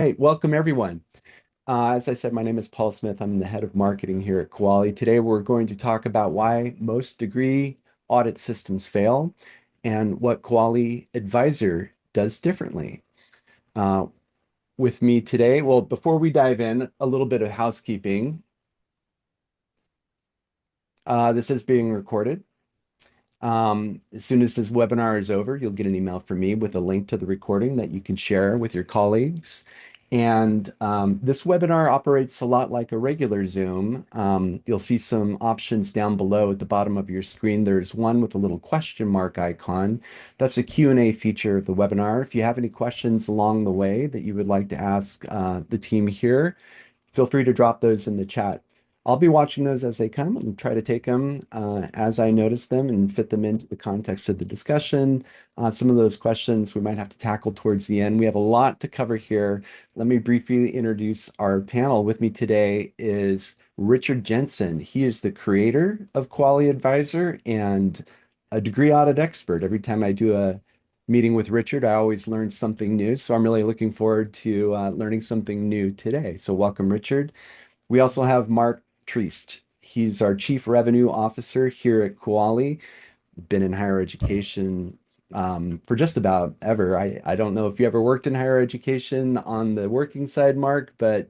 Hey, welcome everyone. As I said, my name is Paul Smith. I'm the head of marketing here at Kuali. Today, we're going to talk about why most degree audit systems fail and what Kuali Advisor does differently. Uh, with me today, well, before we dive in, a little bit of housekeeping. This is being recorded. As soon as this webinar is over, you'll get an email from me with a link to the recording that you can share with your colleagues. And this webinar operates a lot like a regular Zoom. You'll see some options down below at the bottom of your screen. There's one with a little question mark icon. That's a Q&A feature of the webinar. If you have any questions along the way that you would like to ask the team here, feel free to drop those in the chat. I'll be watching those as they come and try to take them as I notice them and fit them into the context of the discussion. Some of those questions we might have to tackle towards the end. We have a lot to cover here. Let me briefly introduce our panel. With me today is Richard Jensen. He is the creator of Kuali Advisor and a degree audit expert. Every time I do a meeting with Richard, I always learn something new. So I'm really looking forward to learning something new today. So welcome, Richard. We also have Mark Triest. He's our Chief Revenue Officer here at Kuali. Been in higher education for just about ever. I don't know if you ever worked in higher education on the working side, Mark, but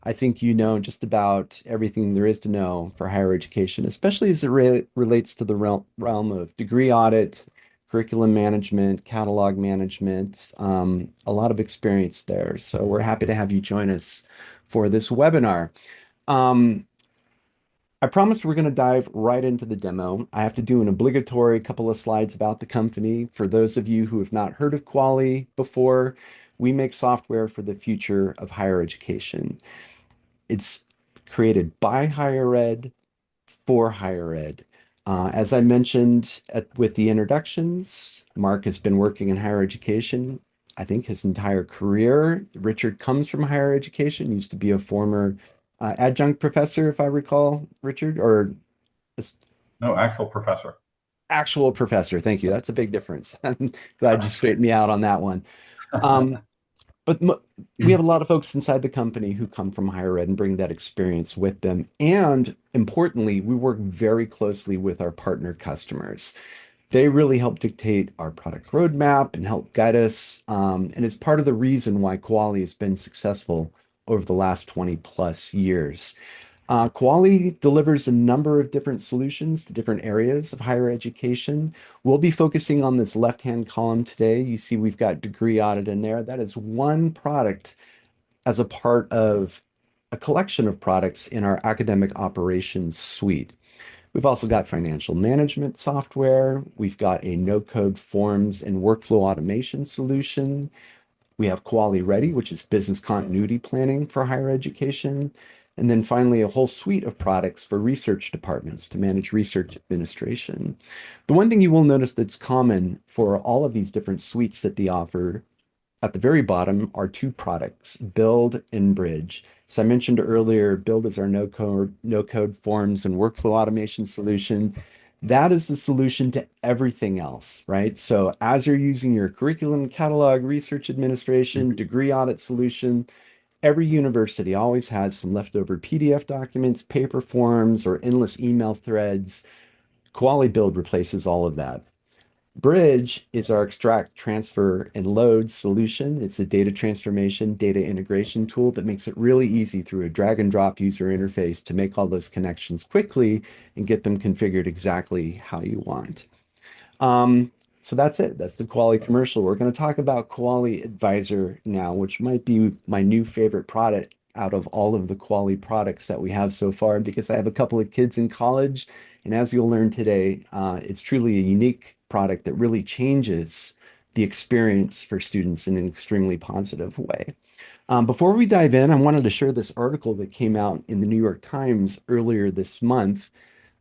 I think you know just about everything there is to know for higher education, especially as it relates to the realm of degree audit, curriculum management, catalog management, a lot of experience there. So we're happy to have you join us for this webinar. Um, I promise we're going to dive right into the demo. I have to do an obligatory couple of slides about the company. For those of you who have not heard of Kuali before, we make software for the future of higher education. It's created by higher ed for higher ed. As I mentioned with the introductions, Mark has been working in higher education, I think his entire career. Richard comes from higher education, used to be a former adjunct professor, if I recall, Richard, or No, actual professor. actual professor. Thank you. That's a big difference. I'm glad you straightened me out on that one. Um, but we have a lot of folks inside the company who come from higher ed and bring that experience with them. And importantly, we work very closely with our partner customers. They really help dictate our product roadmap and help guide us. And it's part of the reason why Kuali has been successful over the last 20 plus years. Kuali delivers a number of different solutions to different areas of higher education. We'll be focusing on this left-hand column today. You see we've got degree audit in there. That is one product as a part of a collection of products in our academic operations suite. We've also got financial management software. We've got a no-code forms and workflow automation solution. We have Kuali Ready, which is business continuity planning for higher education. And then finally, a whole suite of products for research departments to manage research administration. The one thing you will notice that's common for all of these different suites that they offer at the very bottom are two products, Build and Bridge. So I mentioned earlier, Build is our no-code forms and workflow automation solution. That is the solution to everything else, right? So as you're using your curriculum catalog, research administration, degree audit solution, every university always has some leftover PDF documents, paper forms, or endless email threads. Kuali Build replaces all of that. Bridge is our extract, transfer, and load solution. It's a data transformation, data integration tool that makes it really easy through a drag and drop user interface to make all those connections quickly and get them configured exactly how you want. So that's it. That's the Kuali commercial. We're going to talk about Kuali Advisor now, which might be my new favorite product out of all of the Kuali products that we have so far, because I have a couple of kids in college. And as you'll learn today, it's truly a unique product that really changes the experience for students in an extremely positive way. Before we dive in, I wanted to share this article that came out in the New York Times earlier this month.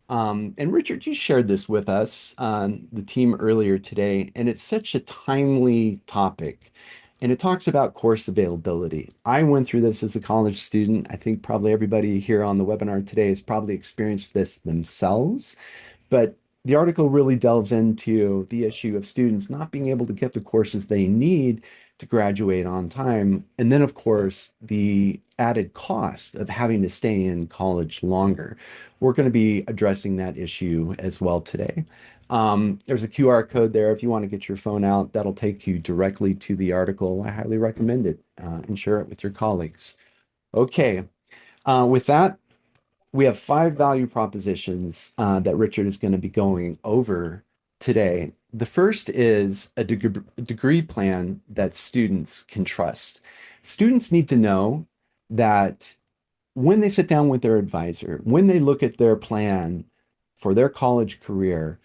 And Richard, you shared this with us on the team earlier today, and it's such a timely topic. And it talks about course availability. I went through this as a college student. I think probably everybody here on the webinar today has probably experienced this themselves. But the article really delves into the issue of students not being able to get the courses they need to graduate on time. And then, of course, the added cost of having to stay in college longer. We're going to be addressing that issue as well today. There's a QR code there. If you want to get your phone out, that'll take you directly to the article. I highly recommend it and share it with your colleagues. Okay, with that, we have five value propositions that Richard is going to be going over today. The first is a degree plan that students can trust. Students need to know that when they sit down with their advisor, when they look at their plan for their college career,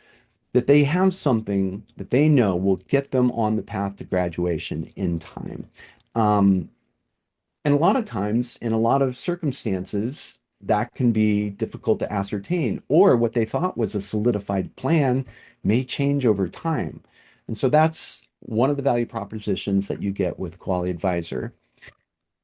that they have something that they know will get them on the path to graduation in time. Um, and a lot of times, in a lot of circumstances, that can be difficult to ascertain, or what they thought was a solidified plan may change over time. And so that's one of the value propositions that you get with Kuali Advisor.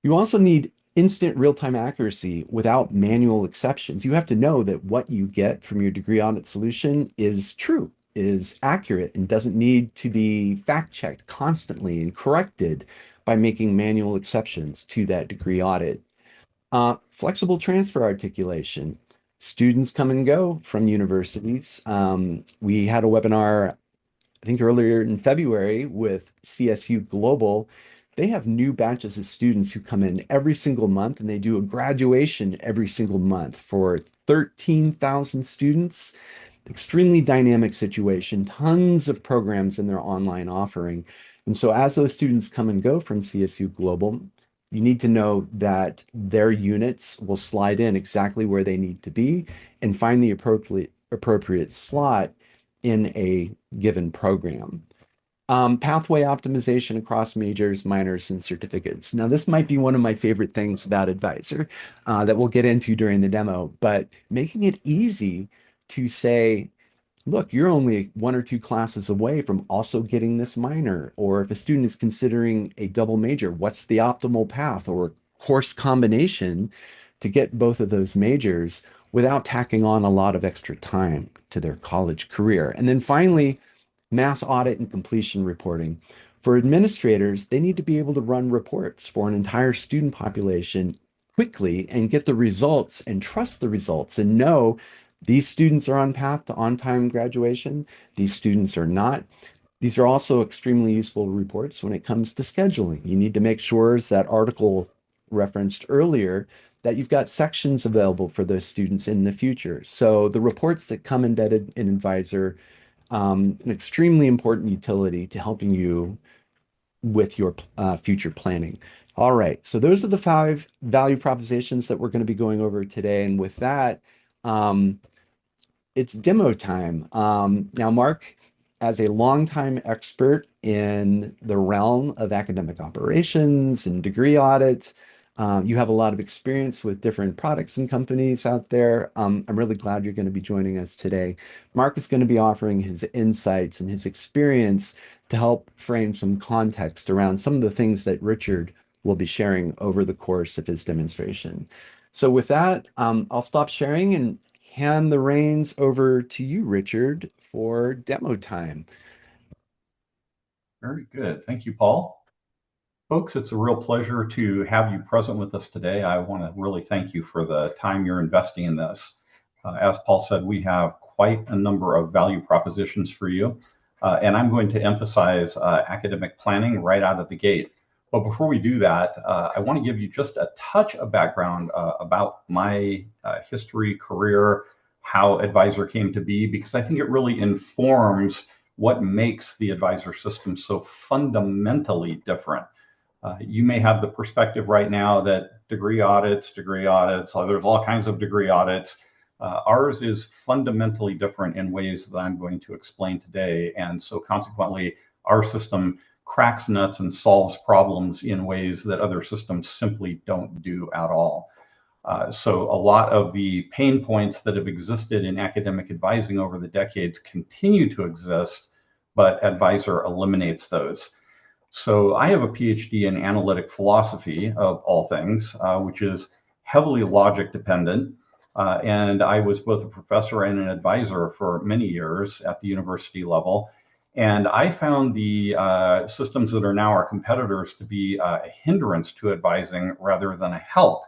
You also need instant real-time accuracy without manual exceptions. You have to know that what you get from your degree audit solution is true, is accurate, and doesn't need to be fact-checked constantly and corrected by making manual exceptions to that degree audit. Flexible transfer articulation. Students come and go from universities. We had a webinar, I think earlier in February with CSU Global. They have new batches of students who come in every single month, and they do a graduation every single month for 13,000 students. Extremely dynamic situation, tons of programs in their online offering. And so as those students come and go from CSU Global, you need to know that their units will slide in exactly where they need to be and find the appropriate slot in a given program. Pathway optimization across majors, minors, and certificates. Now, this might be one of my favorite things about Advisor that we'll get into during the demo, but making it easy to say, look, you're only one or two classes away from also getting this minor. Or if a student is considering a double major, what's the optimal path or course combination to get both of those majors without tacking on a lot of extra time to their college career? And then finally, mass audit and completion reporting. For administrators, they need to be able to run reports for an entire student population quickly and get the results and trust the results and know these students are on path to on-time graduation. These students are not. These are also extremely useful reports when it comes to scheduling. You need to make sure, as that article referenced earlier, that you've got sections available for those students in the future. So the reports that come embedded in Advisor, an extremely important utility to helping you with your future planning. All right, so those are the five value propositions that we're going to be going over today. And with that, it's demo time. Now, Mark, as a longtime expert in the realm of academic operations and degree audit, you have a lot of experience with different products and companies out there. I'm really glad you're going to be joining us today. Mark is going to be offering his insights and his experience to help frame some context around some of the things that Richard will be sharing over the course of his demonstration. So with that, I'll stop sharing and hand the reins over to you, Richard, for demo time. Very good. Thank you, Paul. Folks, it's a real pleasure to have you present with us today. I want to really thank you for the time you're investing in this. As Paul said, we have quite a number of value propositions for you, and I'm going to emphasize academic planning right out of the gate. But before we do that, I want to give you just a touch of background about my history, career, how Advisor came to be, because I think it really informs what makes the Advisor system so fundamentally different. You may have the perspective right now that degree audits, there's all kinds of degree audits. Ours is fundamentally different in ways that I'm going to explain today. And so consequently, our system cracks nuts and solves problems in ways that other systems simply don't do at all. So a lot of the pain points that have existed in academic advising over the decades continue to exist, but Advisor eliminates those. So I have a PhD in analytic philosophy of all things, which is heavily logic dependent. And I was both a professor and an advisor for many years at the university level. And I found the systems that are now our competitors to be a hindrance to advising rather than a help.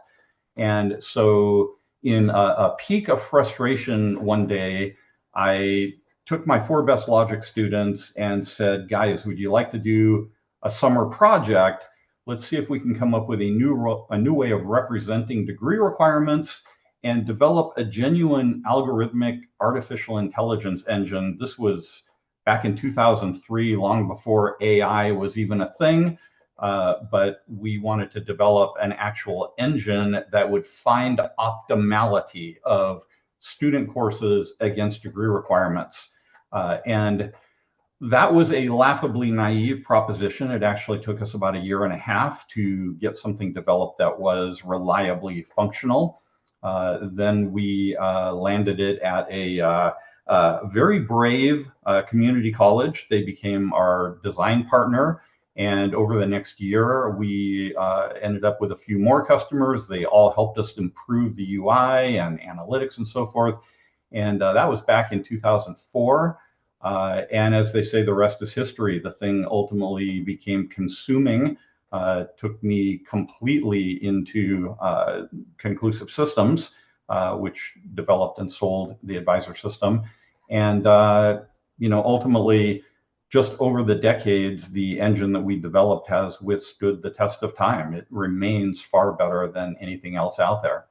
And so in a peak of frustration one day, I took my 4 best logic students and said, guys, would you like to do a summer project? Let's see if we can come up with a new way of representing degree requirements and develop a genuine algorithmic artificial intelligence engine. This was back in 2003, long before AI was even a thing. But we wanted to develop an actual engine that would find optimality of student courses against degree requirements. And that was a laughably naive proposition. It actually took us about 1.5 years to get something developed that was reliably functional. Then we landed it at a very brave community college. They became our design partner. And over the next year, we ended up with a few more customers. They all helped us improve the UI and analytics and so forth. And that was back in 2004. And as they say, the rest is history. The thing ultimately became consuming, took me completely into Conclusive Systems, which developed and sold the Advisor system. And ultimately, just over the decades, the engine that we developed has withstood the test of time. It remains far better than anything else out there.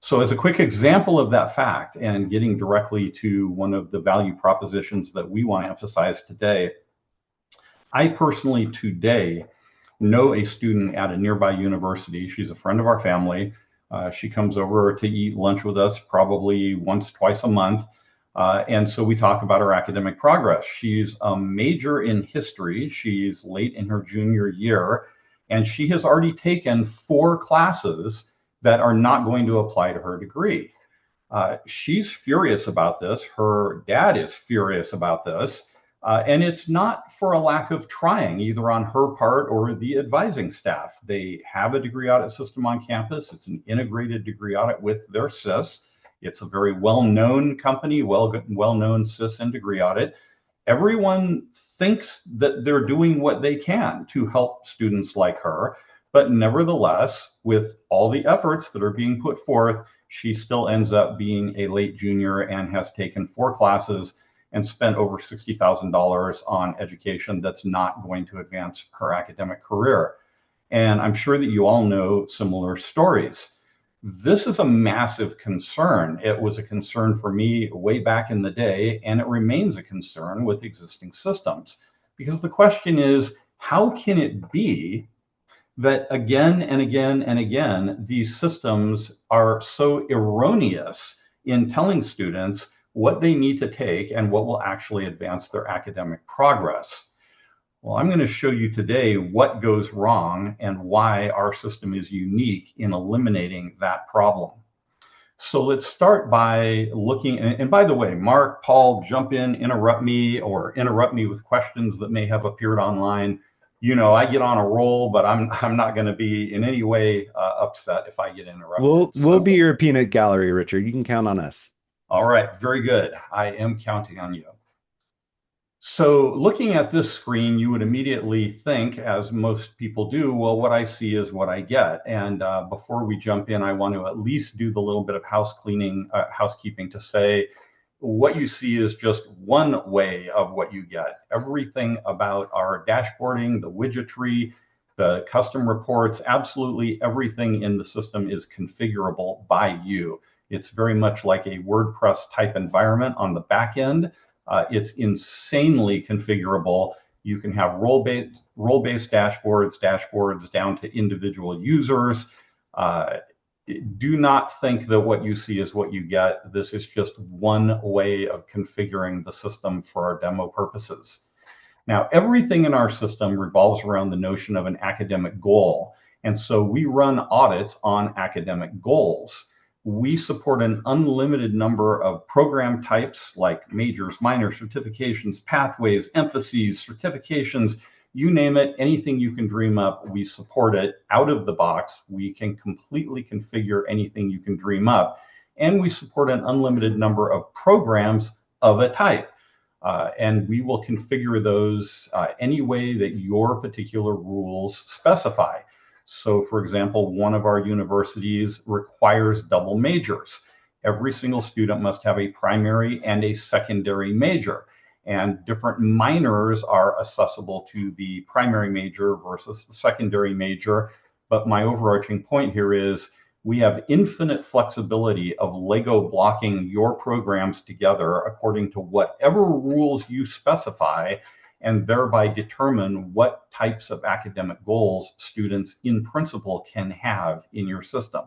So as a quick example of that fact, and getting directly to one of the value propositions that we want to emphasize today, I personally today know a student at a nearby university. She's a friend of our family. She comes over to eat lunch with us probably once, twice a month. And so we talk about her academic progress. She's a major in history. She's late in her junior year, and she has already taken 4 classes that are not going to apply to her degree. She's furious about this. Her dad is furious about this. And it's not for a lack of trying, either on her part or the advising staff. They have a degree audit system on campus. It's an integrated degree audit with their SIS. It's a very well-known company, well-known SIS and degree audit. Everyone thinks that they're doing what they can to help students like her. But nevertheless, with all the efforts that are being put forth, she still ends up being a late junior and has taken 4 classes and spent over $60,000 on education that's not going to advance her academic career. And I'm sure that you all know similar stories. This is a massive concern. It was a concern for me way back in the day, and it remains a concern with existing systems. Because the question is, how can it be that again and again and again, these systems are so erroneous in telling students what they need to take and what will actually advance their academic progress? Well, I'm going to show you today what goes wrong and why our system is unique in eliminating that problem. So let's start by looking, and by the way, Mark, Paul, jump in, interrupt me with questions that may have appeared online. You know, I get on a roll, but I'm not going to be in any way upset if I get interrupted. We'll be your peanut gallery, Richard. You can count on us. All right, very good. I am counting on you. So looking at this screen, you would immediately think, as most people do, well, what I see is what I get. And before we jump in, I want to at least do the little bit of housekeeping to say, what you see is just one way of what you get. Everything about our dashboarding, the widgetry, the custom reports, absolutely everything in the system is configurable by you. It's very much like a WordPress type environment on the back end. It's insanely configurable. You can have role-based dashboards down to individual users. Do not think that what you see is what you get. This is just one way of configuring the system for our demo purposes. Now, everything in our system revolves around the notion of an academic goal. And so we run audits on academic goals. We support an unlimited number of program types like majors, minors, certifications, pathways, emphases, certifications, you name it, anything you can dream up, we support it out of the box. We can completely configure anything you can dream up. And we support an unlimited number of programs of a type. And we will configure those any way that your particular rules specify. So, for example, one of our universities requires double majors. Every single student must have a primary and a secondary major, and different minors are accessible to the primary major versus the secondary major. But my overarching point here is we have infinite flexibility of Lego blocking your programs together according to whatever rules you specify, and thereby determine what types of academic goals students in principle can have in your system.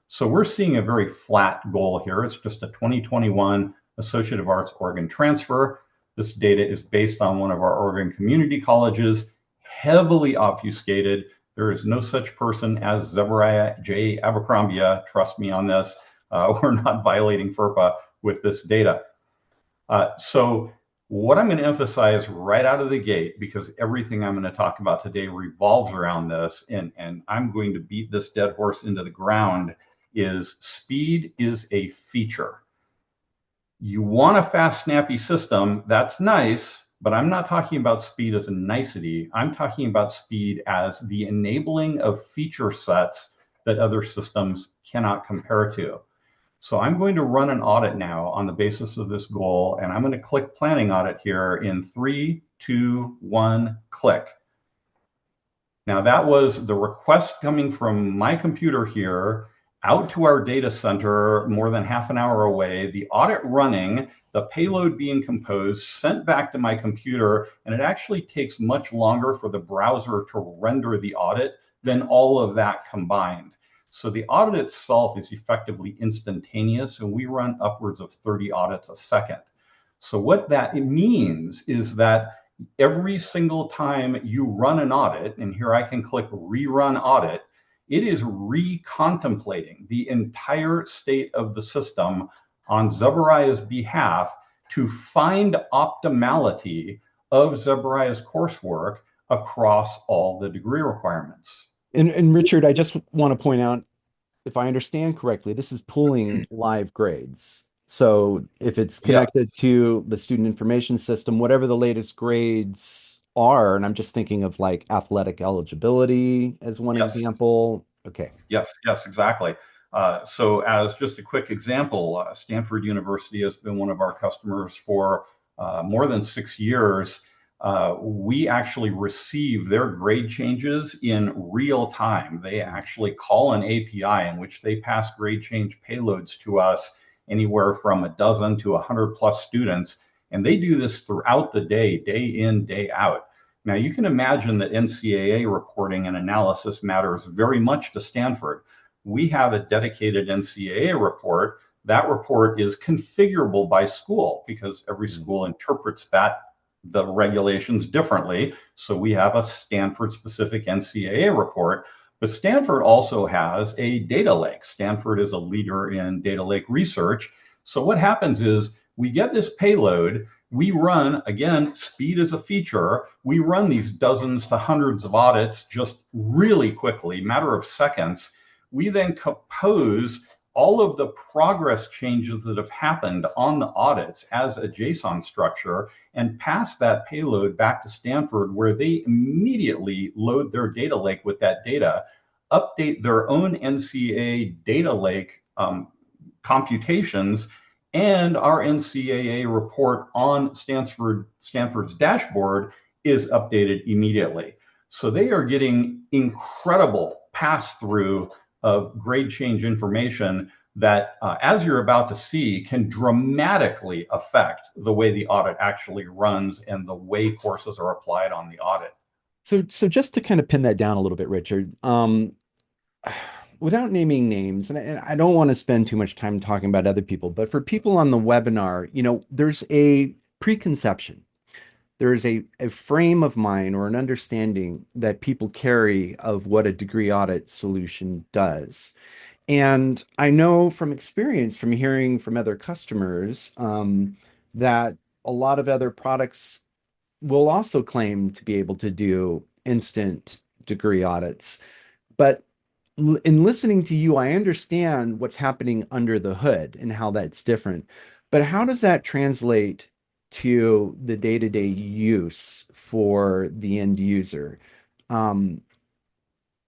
So we're seeing a very flat goal here. It's just a 2021 Associate of Arts Oregon transfer. This data is based on one of our Oregon community colleges, heavily obfuscated. There is no such person as Zebariah J. Abercrombie. Trust me on this. We're not violating FERPA with this data. So what I'm going to emphasize right out of the gate, because everything I'm going to talk about today revolves around this, and I'm going to beat this dead horse into the ground, is speed is a feature. You want a fast, snappy system, that's nice, but I'm not talking about speed as a nicety. I'm talking about speed as the enabling of feature sets that other systems cannot compare to. So I'm going to run an audit now on the basis of this goal, and I'm going to click Planning Audit here in 3, 2, 1, click. Now that was the request coming from my computer here out to our data center more than half an hour away, the audit running, the payload being composed, sent back to my computer, and it actually takes much longer for the browser to render the audit than all of that combined. So the audit itself is effectively instantaneous, and we run upwards of 30 audits a second. So what that means is that every single time you run an audit, and here I can click Rerun Audit, it is recontemplating the entire state of the system on Zebariah's behalf to find optimality of Zebariah's coursework across all the degree requirements. And Richard, I just want to point out, if I understand correctly, this is pulling live grades. So if it's Yes, connected to the student information system, whatever the latest grades are, and I'm just thinking of like athletic eligibility as one yes. example. Okay. Yes, yes, exactly. So as just a quick example, Stanford University has been one of our customers for more than 6 years. We actually receive their grade changes in real time. They actually call an API in which they pass grade change payloads to us, anywhere from a dozen to 100 plus students. And they do this throughout the day, day in, day out. Now, you can imagine that NCAA reporting and analysis matters very much to Stanford. We have a dedicated NCAA report. That report is configurable by school because every school interprets the regulations differently. So we have a Stanford-specific NCAA report. But Stanford also has a data lake. Stanford is a leader in data lake research. So what happens is we get this payload, we run, again, speed is a feature. We run these dozens to hundreds of audits just really quickly, matter of seconds. We then compose all of the progress changes that have happened on the audits as a JSON structure and pass that payload back to Stanford, where they immediately load their data lake with that data, update their own NCAA data lake computations, and our NCAA report on Stanford's dashboard is updated immediately. So they are getting incredible pass-through of grade change information that, as you're about to see, can dramatically affect the way the audit actually runs and the way courses are applied on the audit. So just to kind of pin that down a little bit, Richard, without naming names, and I don't want to spend too much time talking about other people, but for people on the webinar, there's a preconception. There is a frame of mind or an understanding that people carry of what a degree audit solution does. And I know from experience, from hearing from other customers, that a lot of other products will also claim to be able to do instant degree audits. But in listening to you, I understand what's happening under the hood and how that's different. But how does that translate to the day-to-day use for the end user. Um,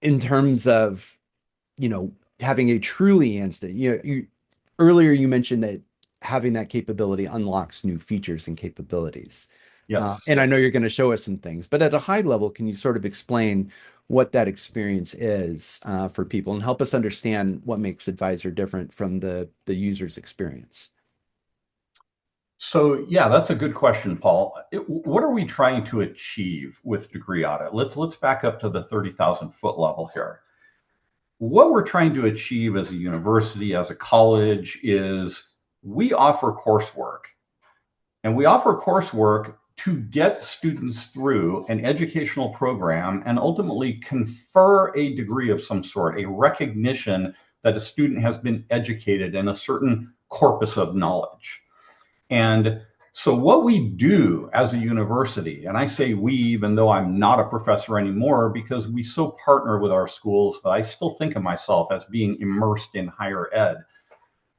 in terms of, having a truly instant, earlier you mentioned that having that capability unlocks new features and capabilities. Yes. And I know you're going to show us some things, but at a high level, can you sort of explain what that experience is for people and help us understand what makes Advisor different from the user's experience? So yeah, that's a good question, Paul. What are we trying to achieve with degree audit? Let's back up to the 30,000-foot level here. What we're trying to achieve as a university, as a college, is we offer coursework. And we offer coursework to get students through an educational program and ultimately confer a degree of some sort, a recognition that a student has been educated in a certain corpus of knowledge. And so what we do as a university, and I say we, even though I'm not a professor anymore, because we so partner with our schools that I still think of myself as being immersed in higher ed.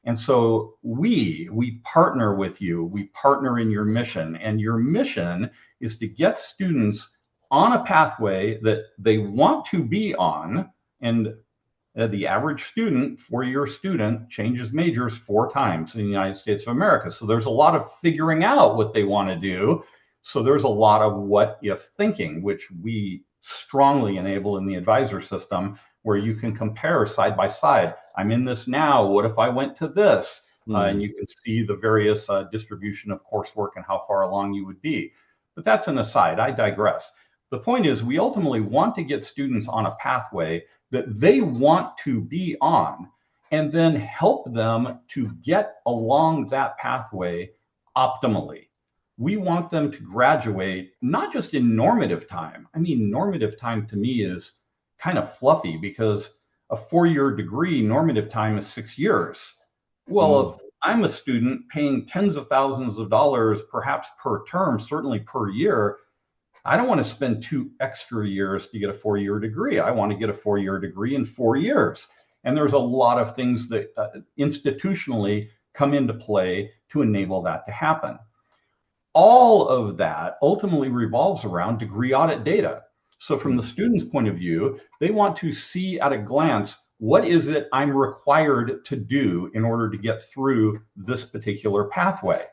And so we partner with you, we partner in your mission, and your mission is to get students on a pathway that they want to be on. And the average student, 4-year student, changes majors 4 times in the United States of America. So there's a lot of figuring out what they want to do. So there's a lot of what if thinking, which we strongly enable in the advisor system, where you can compare side by side. I'm in this now. What if I went to this? And you can see the various distribution of coursework and how far along you would be. But that's an aside. I digress. The point is, we ultimately want to get students on a pathway that they want to be on, and then help them to get along that pathway optimally. We want them to graduate not just in normative time. I mean, normative time to me is kind of fluffy because a 4-year degree, normative time is 6 years. Well, if I'm a student paying tens of thousands of dollars, perhaps per term, certainly per year, I don't want to spend 2 extra years to get a 4-year degree. I want to get a 4-year degree in 4 years. And there's a lot of things that institutionally come into play to enable that to happen. All of that ultimately revolves around degree audit data. So from the student's point of view, they want to see at a glance, what is it I'm required to do in order to get through this particular pathway?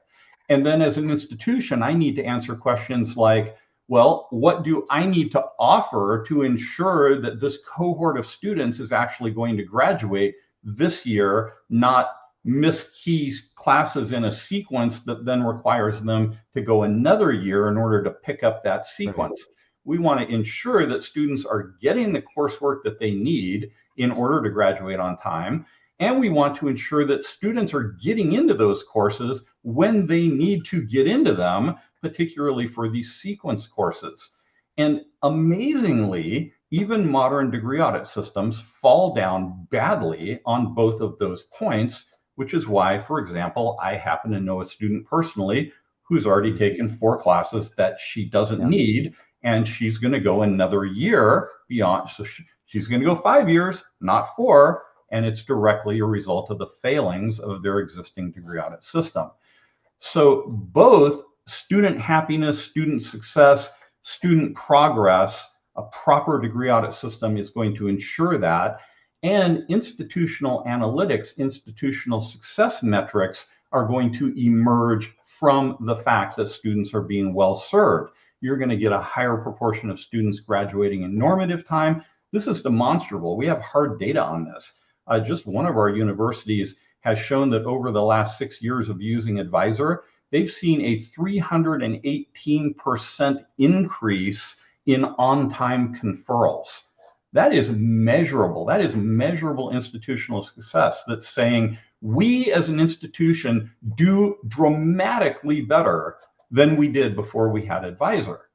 And then as an institution, I need to answer questions like, well, what do I need to offer to ensure that this cohort of students is actually going to graduate this year, not miss key classes in a sequence that then requires them to go another year in order to pick up that sequence. Right. We want to ensure that students are getting the coursework that they need in order to graduate on time. And we want to ensure that students are getting into those courses when they need to get into them, particularly for these sequence courses. And amazingly, even modern degree audit systems fall down badly on both of those points, which is why, for example, I happen to know a student personally who's already taken 4 classes that she doesn't need, and she's going to go another year beyond. So she's going to go 5 years, not 4. And it's directly a result of the failings of their existing degree audit system. So both student happiness, student success, student progress, a proper degree audit system is going to ensure that. And institutional analytics, institutional success metrics are going to emerge from the fact that students are being well served. You're going to get a higher proportion of students graduating in normative time. This is demonstrable. We have hard data on this. Just one of our universities has shown that over the last 6 years of using Advisor, they've seen a 318% increase in on-time conferrals. That is measurable. That is measurable institutional success that's saying we as an institution do dramatically better than we did before we had Advisor.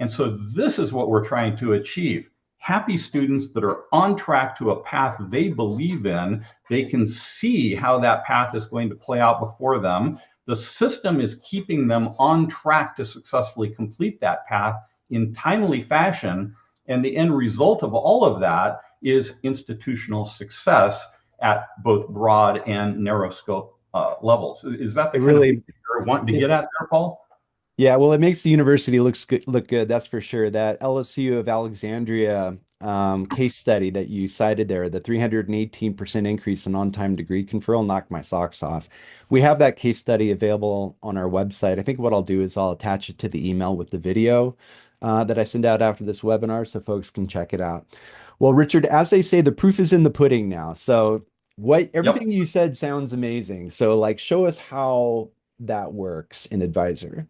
And so this is what we're trying to achieve. Happy students that are on track to a path they believe in. They can see how that path is going to play out before them. The system is keeping them on track to successfully complete that path in timely fashion. And the end result of all of that is institutional success at both broad and narrow scope levels. Is that the kind of thing you're wanting to get at there, Paul? Yeah, well, it makes the university look good, that's for sure. That LSU of Alexandria case study that you cited there, the 318% increase in on-time degree conferral knocked my socks off. We have that case study available on our website. I think what I'll do is I'll attach it to the email with the video that I send out after this webinar so folks can check it out. Well, Richard, as they say, the proof is in the pudding now. So what Yep. everything you said sounds amazing. So like show us how that works in Advisor.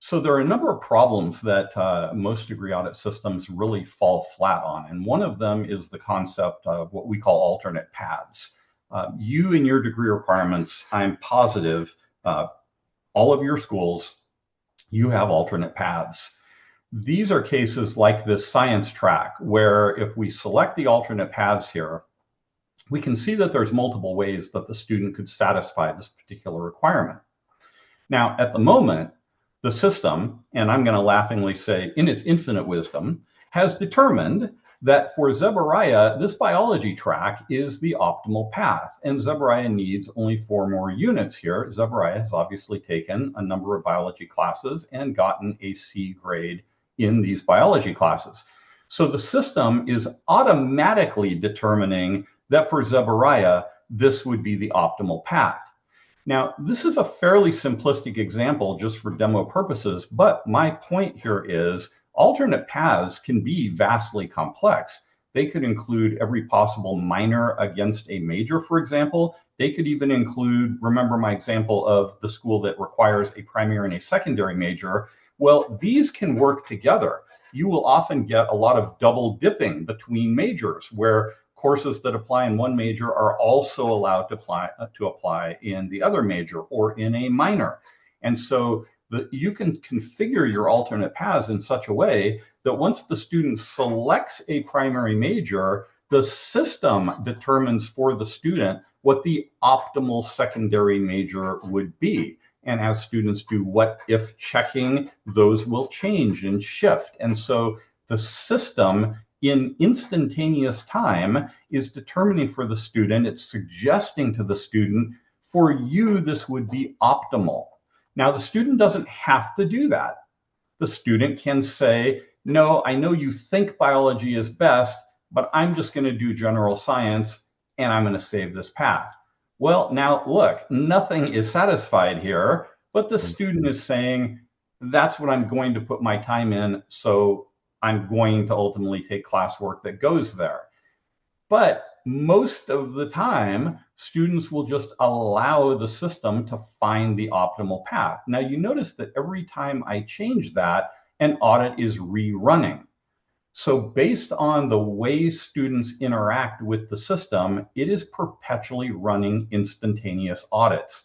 So there are a number of problems that most degree audit systems really fall flat on. And one of them is the concept of what we call alternate paths. You and your degree requirements, I'm positive, uh, all of your schools, you have alternate paths. These are cases like this science track, where if we select the alternate paths here, we can see that there's multiple ways that the student could satisfy this particular requirement. Now, at the moment, the system, and I'm going to laughingly say in its infinite wisdom, has determined that for Zebariah, this biology track is the optimal path. And Zebariah needs only 4 more units here. Zebariah has obviously taken a number of biology classes and gotten a C grade in these biology classes. So the system is automatically determining that for Zebariah, this would be the optimal path. Now, this is a fairly simplistic example just for demo purposes, but my point here is alternate paths can be vastly complex. They could include every possible minor against a major, for example. They could even include, remember my example of the school that requires a primary and a secondary major. Well, these can work together. You will often get a lot of double dipping between majors where courses that apply in one major are also allowed to apply in the other major or in a minor. And so you can configure your alternate paths in such a way that once the student selects a primary major, the system determines for the student what the optimal secondary major would be. And as students do what if checking, those will change and shift. And so the system in instantaneous time is determining for the student, it's suggesting to the student, for you, this would be optimal. Now, the student doesn't have to do that. The student can say, no, I know you think biology is best, but I'm just going to do general science and I'm going to save this path. Well, now look, nothing is satisfied here, but the student is saying, that's what I'm going to put my time in. So I'm going to ultimately take classwork that goes there. But most of the time, students will just allow the system to find the optimal path. Now, you notice that every time I change that, an audit is rerunning. So based on the way students interact with the system, it is perpetually running instantaneous audits.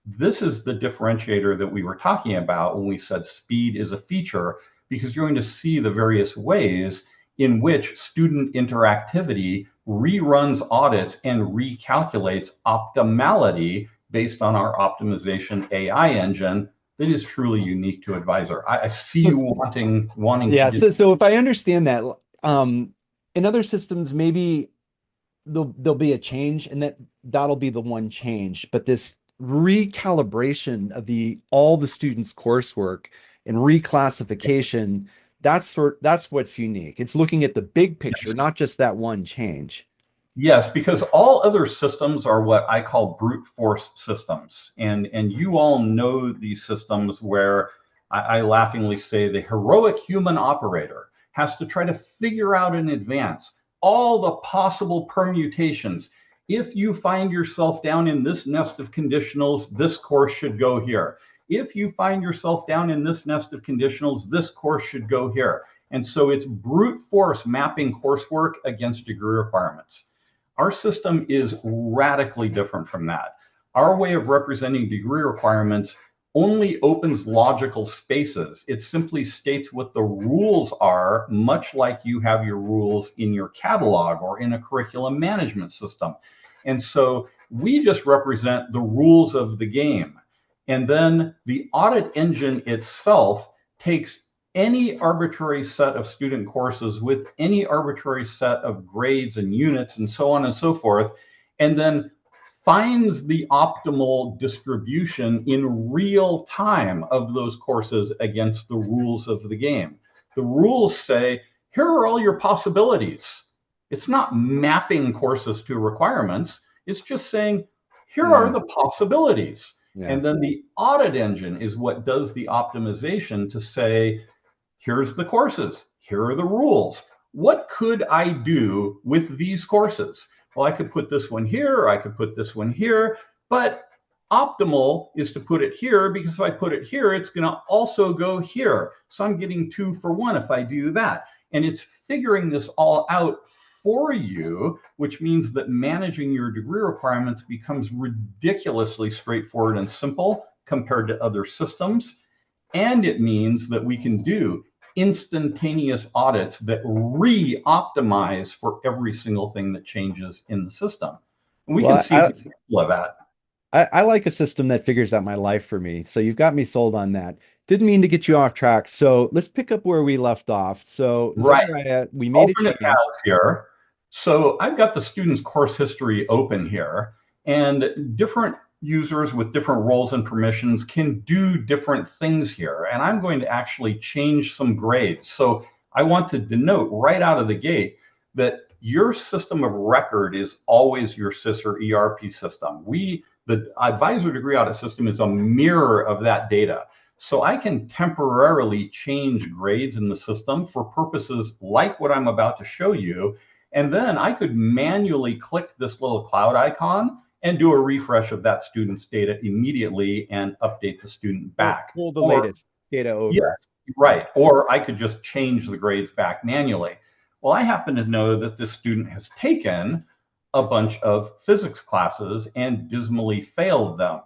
This is the differentiator that we were talking about when we said speed is a feature, because you're going to see the various ways in which student interactivity reruns audits and recalculates optimality based on our optimization AI engine that is truly unique to Advisor. I see you So, wanting to yeah, do. so if I understand that, in other systems, maybe there'll be a change and that'll be the one change. But this recalibration of the all the students' coursework and reclassification, that's what's unique. It's looking at the big picture, not just that one change. Yes, because all other systems are what I call brute force systems. And you all know these systems where I laughingly say the heroic human operator has to try to figure out in advance all the possible permutations. If you find yourself down in this nest of conditionals, this course should go here. If you find yourself down in this nest of conditionals, this course should go here. And so it's brute force mapping coursework against degree requirements. Our system is radically different from that. Our way of representing degree requirements only opens logical spaces. It simply states what the rules are, much like you have your rules in your catalog or in a curriculum management system. And so we just represent the rules of the game. And then the audit engine itself takes any arbitrary set of student courses with any arbitrary set of grades and units and so on and so forth, and then finds the optimal distribution in real time of those courses against the rules of the game. The rules say, here are all your possibilities. It's not mapping courses to requirements. It's just saying, here are the possibilities. Yeah. And then the audit engine is what does the optimization to say, here's the courses, here are the rules. What could I do with these courses? Well, I could put this one here, or I could put this one here, but optimal is to put it here, because if I put it here, it's going to also go here. So I'm getting 2 for 1 if I do that. And it's figuring this all out for you, which means that managing your degree requirements becomes ridiculously straightforward and simple compared to other systems. And it means that we can do instantaneous audits that re-optimize for every single thing that changes in the system. And we can see an example of that. I like a system that figures out my life for me. So you've got me sold on that. Didn't mean to get you off track. So let's pick up where we left off. So Right. We made alternate a change. paths here. So I've got the student's course history open here, and different users with different roles and permissions can do different things here. And I'm going to actually change some grades. So I want to denote right out of the gate that your system of record is always your SIS or ERP system. The advisor degree audit system is a mirror of that data. So I can temporarily change grades in the system for purposes like what I'm about to show you. And then I could manually click this little cloud icon and do a refresh of that student's data immediately and update the student back. Pull the latest data over. Yes, right. Or I could just change the grades back manually. Well, I happen to know that this student has taken a bunch of physics classes and dismally failed them.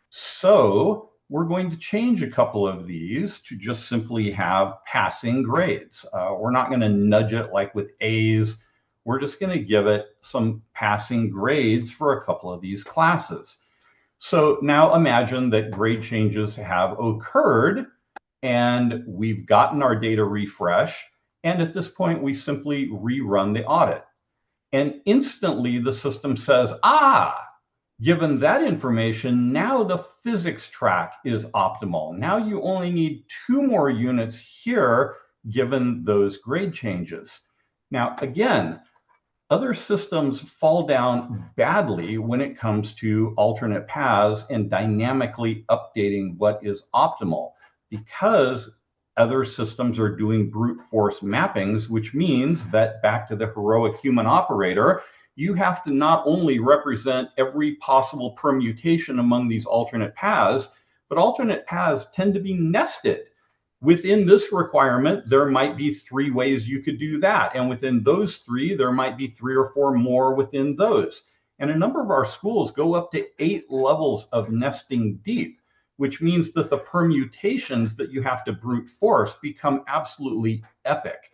So we're going to change a couple of these to just simply have passing grades. We're not going to nudge it like with A's. We're just going to give it some passing grades for a couple of these classes. So now imagine that grade changes have occurred and we've gotten our data refresh. And at this point, we simply rerun the audit. And instantly the system says, given that information, now the physics track is optimal. Now you only need 2 more units here, given those grade changes. Now, again, other systems fall down badly when it comes to alternate paths and dynamically updating what is optimal, because other systems are doing brute force mappings, which means that, back to the heroic human operator, you have to not only represent every possible permutation among these alternate paths, but alternate paths tend to be nested. Within this requirement, there might be 3 ways you could do that. And within those 3, there might be 3 or 4 more within those. And a number of our schools go up to 8 levels of nesting deep, which means that the permutations that you have to brute force become absolutely epic.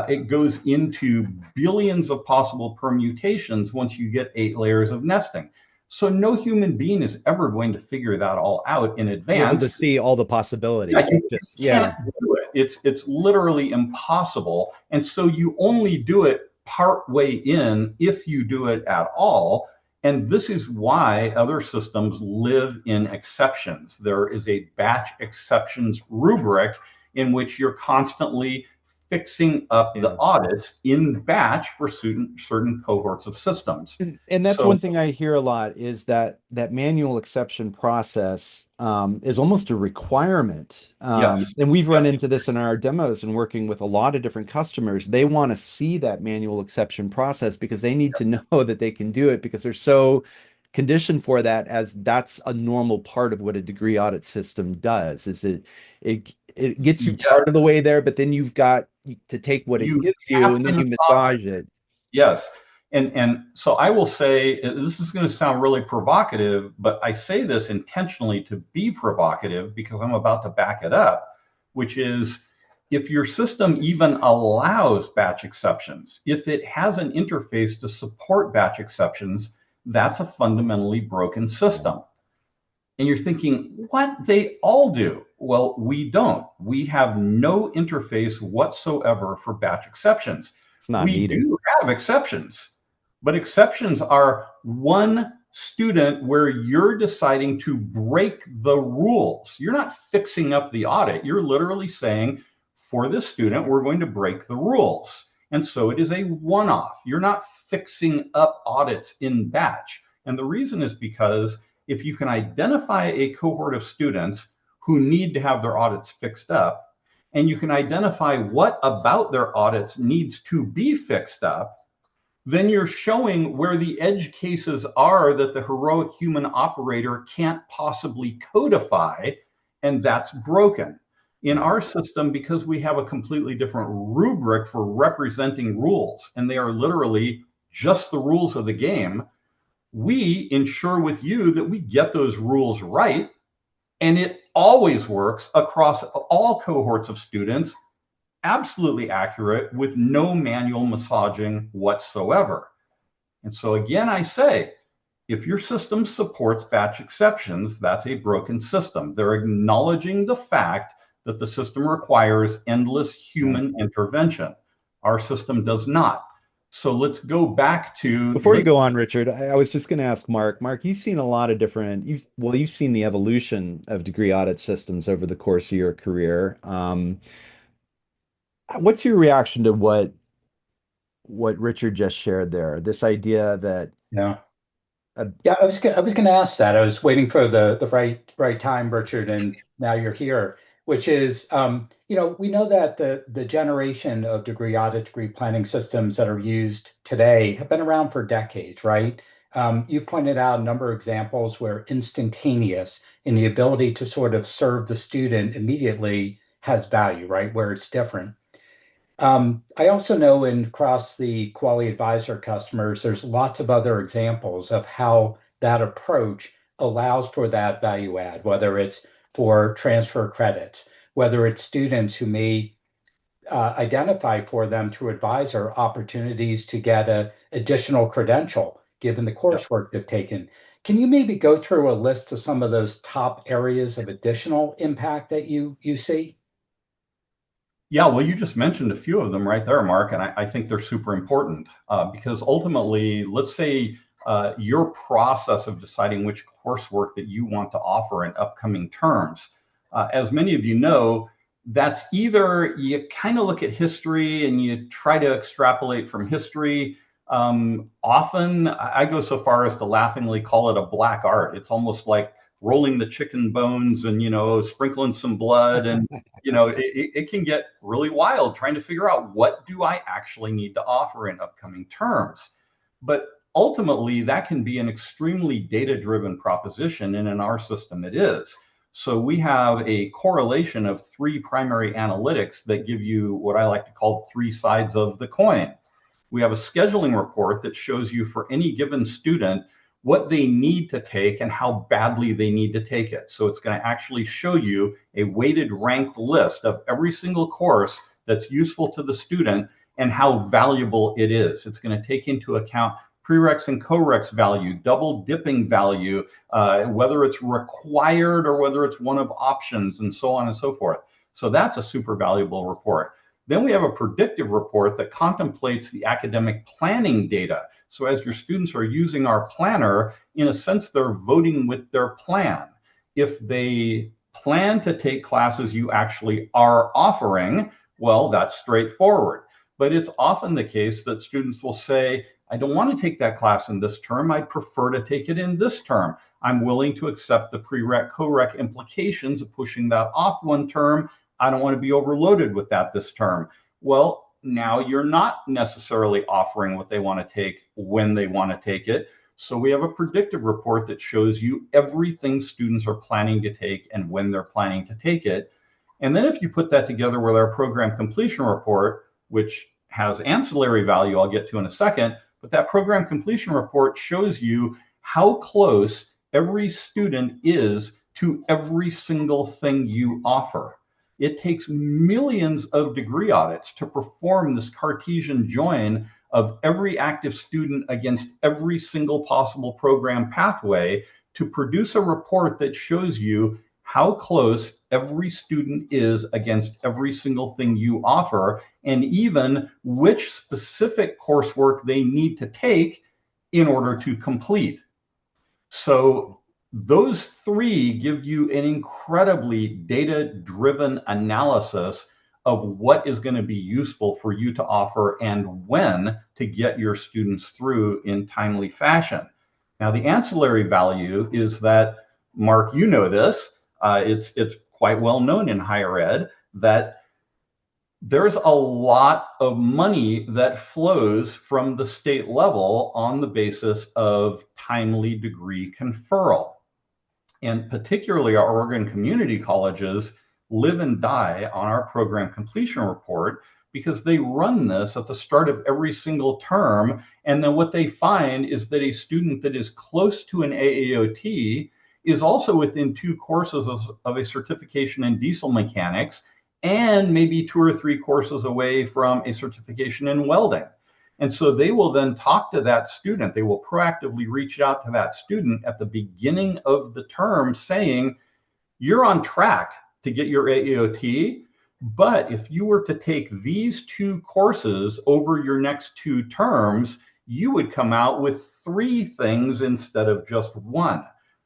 It goes into billions of possible permutations once you get 8 layers of nesting. So no human being is ever going to figure that all out in advance. Be able to see all the possibilities. Yeah, you can't do it. It's literally impossible. And so you only do it part way in, if you do it at all. And this is why other systems live in exceptions. There is a batch exceptions rubric in which you're constantly fixing up the audits in batch for certain cohorts of systems. And that's one thing I hear a lot, is that manual exception process is almost a requirement. Yes. And we've run into this in our demos and working with a lot of different customers. They want to see that manual exception process because they need to know that they can do it, because they're so conditioned for that, as that's a normal part of what a degree audit system does. Is it gets you part of the way there, but then you've got to take what it gives you and then you massage it. Yes. And so I will say, this is going to sound really provocative, but I say this intentionally to be provocative because I'm about to back it up, which is, if your system even allows batch exceptions, if it has an interface to support batch exceptions, that's a fundamentally broken system. And you're thinking, what? They all do. Well, we don't. We have no interface whatsoever for batch exceptions. It's not needed. We do have exceptions, but exceptions are one student where you're deciding to break the rules. You're not fixing up the audit. You're literally saying, for this student, we're going to break the rules. And so it is a one-off. You're not fixing up audits in batch. And the reason is because if you can identify a cohort of students who need to have their audits fixed up, and you can identify what about their audits needs to be fixed up, then you're showing where the edge cases are that the heroic human operator can't possibly codify, and that's broken. In our system, because we have a completely different rubric for representing rules, and they are literally just the rules of the game, we ensure with you that we get those rules right, and it always works across all cohorts of students, absolutely accurate with no manual massaging whatsoever. And so again, I say, if your system supports batch exceptions, that's a broken system. They're acknowledging the fact that the system requires endless human intervention. Our system does not. So let's go back to Before you go on, Richard, I was just going to ask Mark. Mark, you've seen a lot of different, you've seen the evolution of degree audit systems over the course of your career. What's your reaction to what Richard just shared there? This idea that Yeah. Yeah, I was gonna ask that. I was waiting for the right time, Richard, and now you're here, which is we know that the generation of degree audit, degree planning systems that are used today have been around for decades, right? You've pointed out a number of examples where instantaneous in the ability to sort of serve the student immediately has value, right? Where it's different. I also know across the Kuali Advisor customers, there's lots of other examples of how that approach allows for that value add, whether it's for transfer credits, whether it's students who may identify for them through advisor opportunities to get an additional credential given the coursework they've taken. Can you maybe go through a list of some of those top areas of additional impact that you see? Yeah, well, you just mentioned a few of them right there, Mark, and I think they're super important because ultimately, let's say your process of deciding which coursework that you want to offer in upcoming terms. As many of you know, that's either you kind of look at history and you try to extrapolate from history. Often, I go so far as to laughingly call it a black art. It's almost like rolling the chicken bones and sprinkling some blood and it can get really wild trying to figure out what do I actually need to offer in upcoming terms. But ultimately, that can be an extremely data-driven proposition, and in our system it is. So we have a correlation of three primary analytics that give you what I like to call three sides of the coin. We have a scheduling report that shows you for any given student what they need to take and how badly they need to take it. So it's going to actually show you a weighted ranked list of every single course that's useful to the student and how valuable it is. It's going to take into account prereqs and coreqs value, double dipping value, whether it's required or whether it's one of options, and so on and so forth. So that's a super valuable report. Then we have a predictive report that contemplates the academic planning data. So as your students are using our planner, in a sense, they're voting with their plan. If they plan to take classes you actually are offering, well, that's straightforward. But it's often the case that students will say, I don't want to take that class in this term. I'd prefer to take it in this term. I'm willing to accept the prereq, coreq implications of pushing that off one term. I don't want to be overloaded with that this term. Well, now you're not necessarily offering what they want to take when they want to take it. So we have a predictive report that shows you everything students are planning to take and when they're planning to take it. And then if you put that together with our program completion report, which has ancillary value I'll get to in a second, but that program completion report shows you how close every student is to every single thing you offer. It takes millions of degree audits to perform this Cartesian join of every active student against every single possible program pathway to produce a report that shows you how close every student is against every single thing you offer, and even which specific coursework they need to take in order to complete. So those three give you an incredibly data-driven analysis of what is going to be useful for you to offer and when to get your students through in timely fashion. Now, the ancillary value is that, Mark, you know this, it's quite well known in higher ed that there's a lot of money that flows from the state level on the basis of timely degree conferral. And particularly our Oregon community colleges live and die on our program completion report because they run this at the start of every single term. And then what they find is that a student that is close to an AAOT is also within 2 courses of a certification in diesel mechanics and maybe 2 or 3 courses away from a certification in welding. And so they will then talk to that student. They will proactively reach out to that student at the beginning of the term saying, you're on track to get your AAOT, but if you were to take these 2 courses over your next 2 terms, you would come out with 3 things instead of just 1.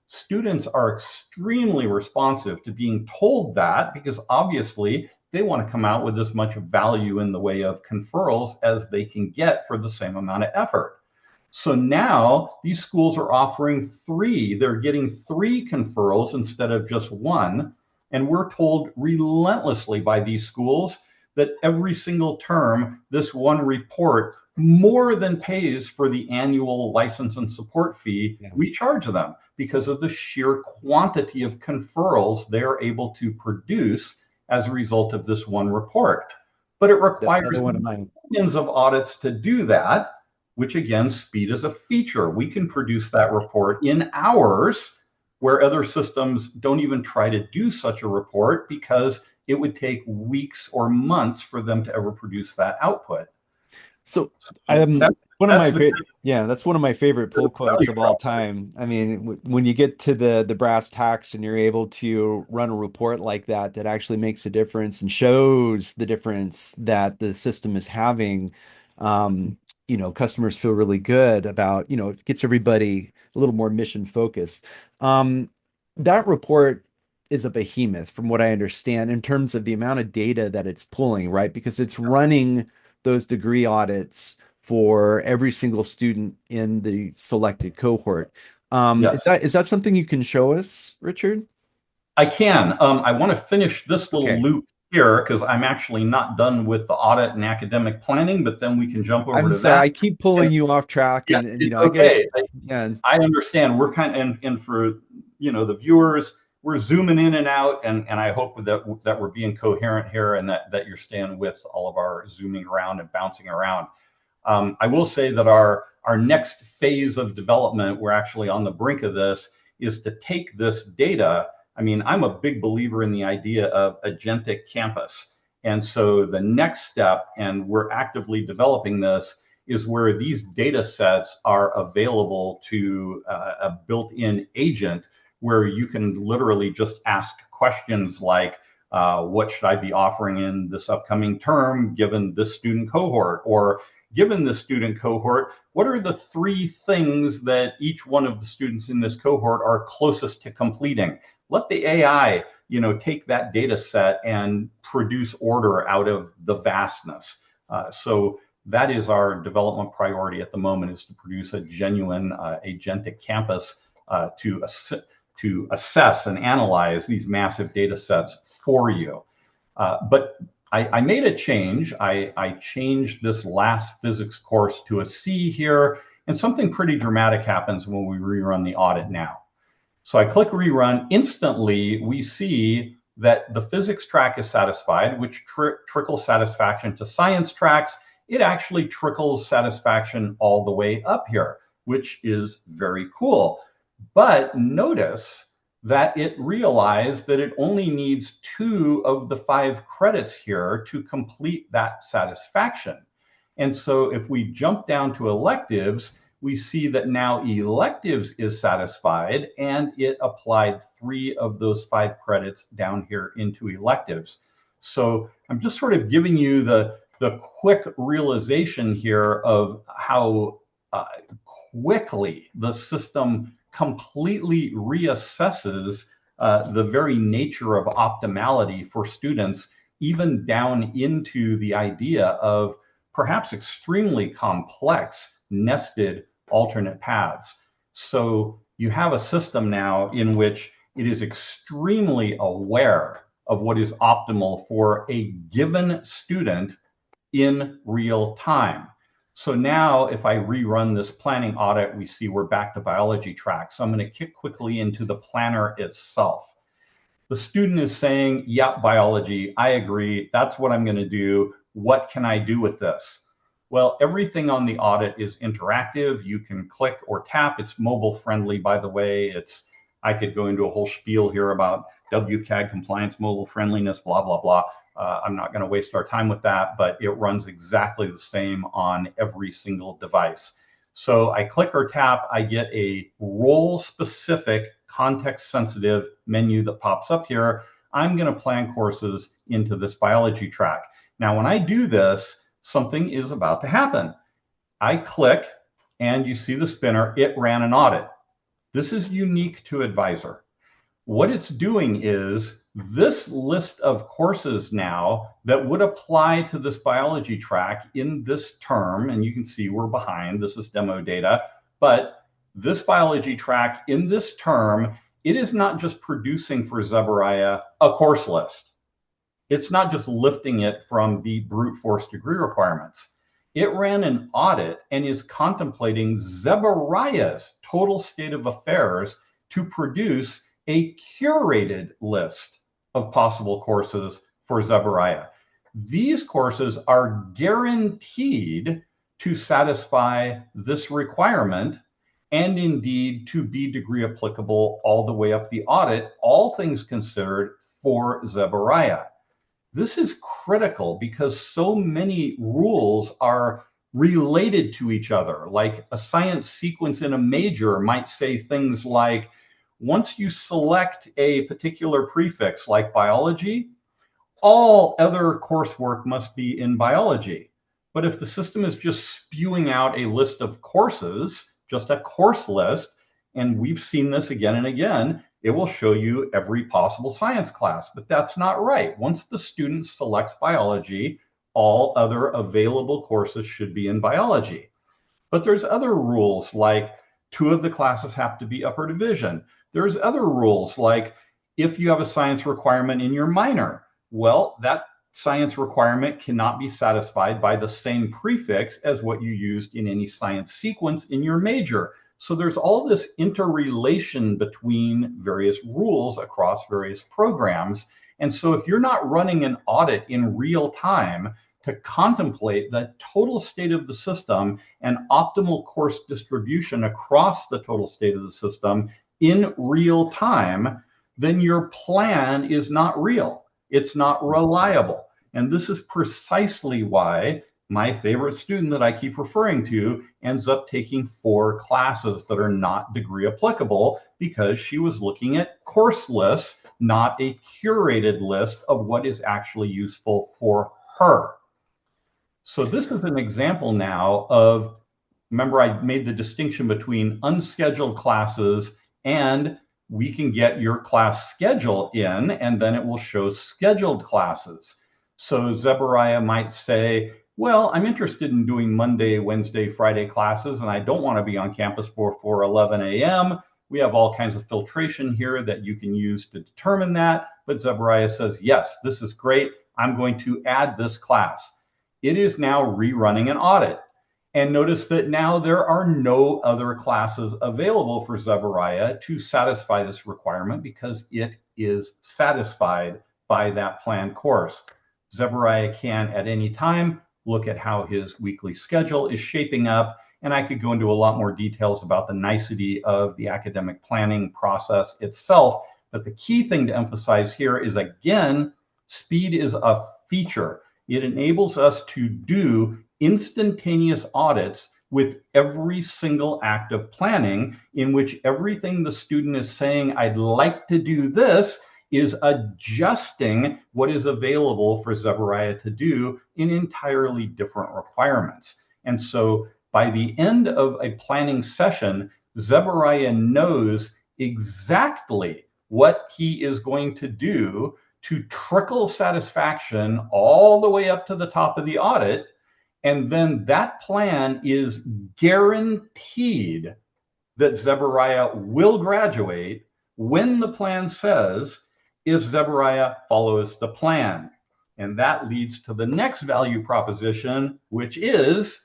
Students are extremely responsive to being told that because obviously they want to come out with as much value in the way of conferrals as they can get for the same amount of effort. So now these schools are offering 3. They're getting 3 conferrals instead of just 1. And we're told relentlessly by these schools that every single term, this one report more than pays for the annual license and support fee we charge them because of the sheer quantity of conferrals they're able to produce as a result of this one report. But it requires millions of audits to do that, which again, speed is a feature. We can produce that report in hours where other systems don't even try to do such a report because it would take weeks or months for them to ever produce that output. So that's one of my favorite pull quotes of all time. I mean, when you get to the brass tacks and you're able to run a report like that that actually makes a difference and shows the difference that the system is having, customers feel really good about, it gets everybody a little more mission focused. That report is a behemoth from what I understand in terms of the amount of data that it's pulling, right? Because it's running those degree audits for every single student in the selected cohort. Yes. Is that something you can show us, Richard? I can. I want to finish this little loop here because I'm actually not done with the audit and academic planning, but then we can jump over to that. I keep pulling you off track, and okay. I understand. We're and for the viewers, we're zooming in and out, and I hope that we're being coherent here and that you're staying with all of our zooming around and bouncing around. I will say that our next phase of development, we're actually on the brink of this, is to take this data. I mean, I'm a big believer in the idea of agentic campus. And so the next step, and we're actively developing this, is where these data sets are available to a built-in agent where you can literally just ask questions like, what should I be offering in this upcoming term given this student cohort? Or given the student cohort, what are the 3 things that each one of the students in this cohort are closest to completing? Let the AI, take that data set and produce order out of the vastness. So that is our development priority at the moment, is to produce a genuine agentic campus to assess and analyze these massive data sets for you. But I made a change. I changed this last physics course to a C here, and something pretty dramatic happens when we rerun the audit now. So I click rerun. Instantly, we see that the physics track is satisfied, which trickles satisfaction to science tracks. It actually trickles satisfaction all the way up here, which is very cool. But notice that it realized that it only needs 2 of the 5 credits here to complete that satisfaction. And so if we jump down to electives, we see that now electives is satisfied, and it applied 3 of those 5 credits down here into electives. So I'm just sort of giving you the quick realization here of how quickly the system completely reassesses the very nature of optimality for students, even down into the idea of perhaps extremely complex nested alternate paths. So you have a system now in which it is extremely aware of what is optimal for a given student in real time. So now if I rerun this planning audit, we see we're back to biology track. So I'm going to kick quickly into the planner itself. The student is saying, yeah, biology, I agree. That's what I'm going to do. What can I do with this? Well, everything on the audit is interactive. You can click or tap. It's mobile friendly, by the way. I could go into a whole spiel here about WCAG compliance, mobile friendliness, blah, blah, blah. I'm not going to waste our time with that, but it runs exactly the same on every single device. So I click or tap, I get a role-specific, context-sensitive menu that pops up here. I'm going to plan courses into this biology track. Now, when I do this, something is about to happen. I click, and you see the spinner. It ran an audit. This is unique to Advisor. What it's doing is this list of courses now that would apply to this biology track in this term, and you can see we're behind, this is demo data, but this biology track in this term, it is not just producing for Zebariah a course list. It's not just lifting it from the brute force degree requirements. It ran an audit and is contemplating Zebariah's total state of affairs to produce a curated list of possible courses for Zebariah. These courses are guaranteed to satisfy this requirement and indeed to be degree applicable all the way up the audit, all things considered, for Zebariah. This is critical because so many rules are related to each other. Like a science sequence in a major might say things like, once you select a particular prefix like biology, all other coursework must be in biology. But if the system is just spewing out a list of courses, just a course list, and we've seen this again and again, it will show you every possible science class. But that's not right. Once the student selects biology, all other available courses should be in biology. But there's other rules like 2 of the classes have to be upper division. There's other rules like if you have a science requirement in your minor, well, that science requirement cannot be satisfied by the same prefix as what you used in any science sequence in your major. So there's all this interrelation between various rules across various programs. And so if you're not running an audit in real time to contemplate the total state of the system and optimal course distribution across the total state of the system in real time, then your plan is not real. It's not reliable. And this is precisely why my favorite student that I keep referring to ends up taking 4 classes that are not degree applicable because she was looking at course lists, not a curated list of what is actually useful for her. So this is an example now of, remember I made the distinction between unscheduled classes and we can get your class schedule in and then it will show scheduled classes. So Zebariah might say, well, I'm interested in doing Monday, Wednesday, Friday classes, and I don't want to be on campus before 11 a.m. We have all kinds of filtration here that you can use to determine that. But Zebariah says, yes, this is great. I'm going to add this class. It is now rerunning an audit. And notice that now there are no other classes available for Zebariah to satisfy this requirement because it is satisfied by that planned course. Zebariah can at any time look at how his weekly schedule is shaping up, and I could go into a lot more details about the nicety of the academic planning process itself. But the key thing to emphasize here is, again, speed is a feature. It enables us to do instantaneous audits with every single act of planning in which everything the student is saying, I'd like to do this, is adjusting what is available for Zebariah to do in entirely different requirements. And so by the end of a planning session, Zebariah knows exactly what he is going to do to trickle satisfaction all the way up to the top of the audit. And then that plan is guaranteed that Zebariah will graduate when the plan says, if Zebariah follows the plan. And that leads to the next value proposition, which is,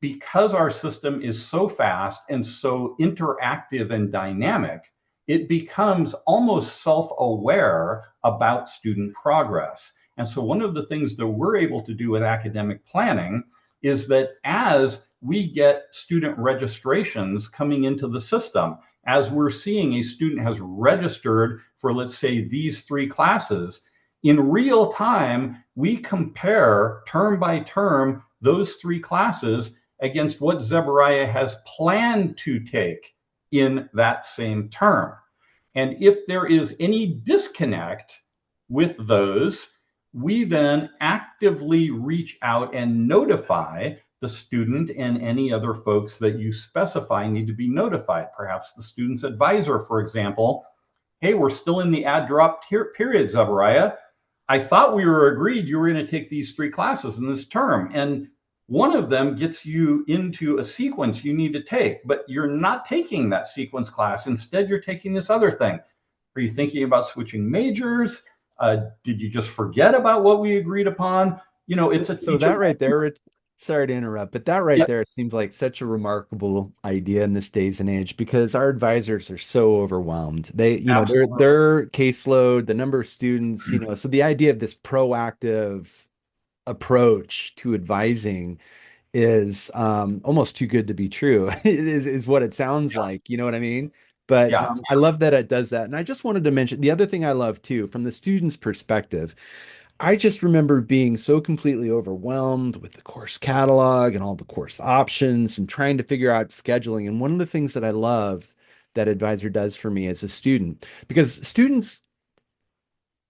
because our system is so fast and so interactive and dynamic, it becomes almost self-aware about student progress. And so one of the things that we're able to do with academic planning is that as we get student registrations coming into the system, as we're seeing a student has registered for, let's say, these 3 classes, in real time, we compare term by term those 3 classes against what Zebariah has planned to take in that same term. And if there is any disconnect with those, we then actively reach out and notify the student and any other folks that you specify need to be notified. Perhaps the student's advisor, for example. Hey, we're still in the add drop period, Zebariah. I thought we were agreed you were going to take these 3 classes in this term, and one of them gets you into a sequence you need to take, but you're not taking that sequence class. Instead, you're taking this other thing. Are you thinking about switching majors? Did you just forget about what we agreed upon? You know, it's a So that right there, sorry to interrupt, but that right there seems like such a remarkable idea in this days and age, because our advisors are so overwhelmed. They, you know, their caseload, the number of students, you know, so the idea of this proactive approach to advising is almost too good to be true, is what it sounds like. You know what I mean? But I love that it does that. And I just wanted to mention the other thing I love too, from the student's perspective. I just remember being so completely overwhelmed with the course catalog and all the course options and trying to figure out scheduling. And one of the things that I love that Advisor does for me as a student, because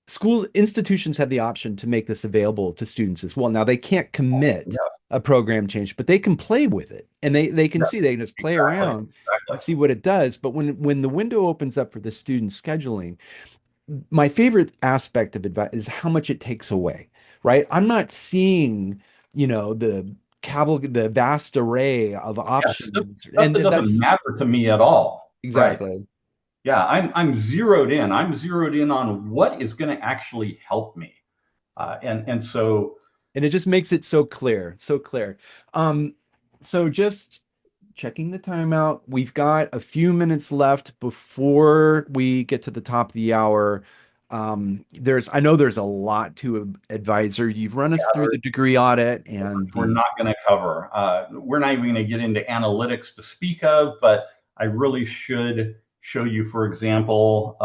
schools, institutions have the option to make this available to students as well. Now they can't commit a program change, but they can play with it, and they can see, they can just play around and see what it does. But when the window opens up for the student scheduling, my favorite aspect of advice is how much it takes away, right? I'm not seeing, you know, the vast array of options. Stuff that doesn't matter to me at all. Exactly. Right? Yeah, I'm zeroed in. I'm zeroed in on what is going to actually help me. And it just makes it so clear, so clear. So just checking the timeout. We've got a few minutes left before we get to the top of the hour. I know there's a lot to Advisor. You've run us through the degree audit, and we're not going to cover. We're not even going to get into analytics to speak of, but I really should show you, for example,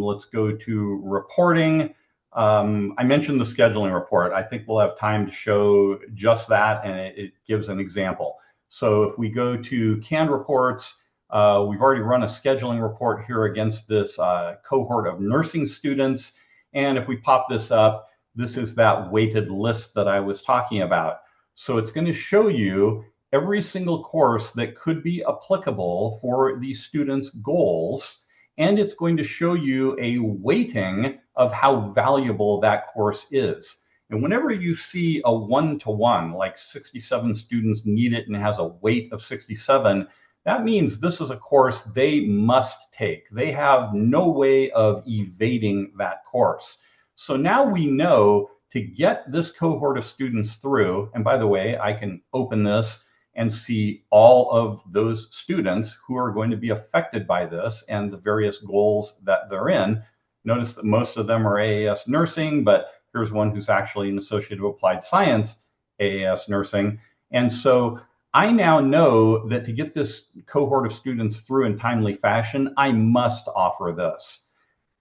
let's go to reporting. I mentioned the scheduling report. I think we'll have time to show just that, and it gives an example. So if we go to canned reports, we've already run a scheduling report here against this cohort of nursing students. And if we pop this up, this is that weighted list that I was talking about. So it's going to show you every single course that could be applicable for these students' goals. And it's going to show you a weighting of how valuable that course is. And whenever you see a 1-to-1, like 67 students need it and it has a weight of 67, that means this is a course they must take. They have no way of evading that course. So now we know to get this cohort of students through, and by the way, I can open this and see all of those students who are going to be affected by this and the various goals that they're in. Notice that most of them are AAS nursing, but here's one who's actually an Associate of Applied Science, AAS nursing. And so I now know that to get this cohort of students through in timely fashion, I must offer this.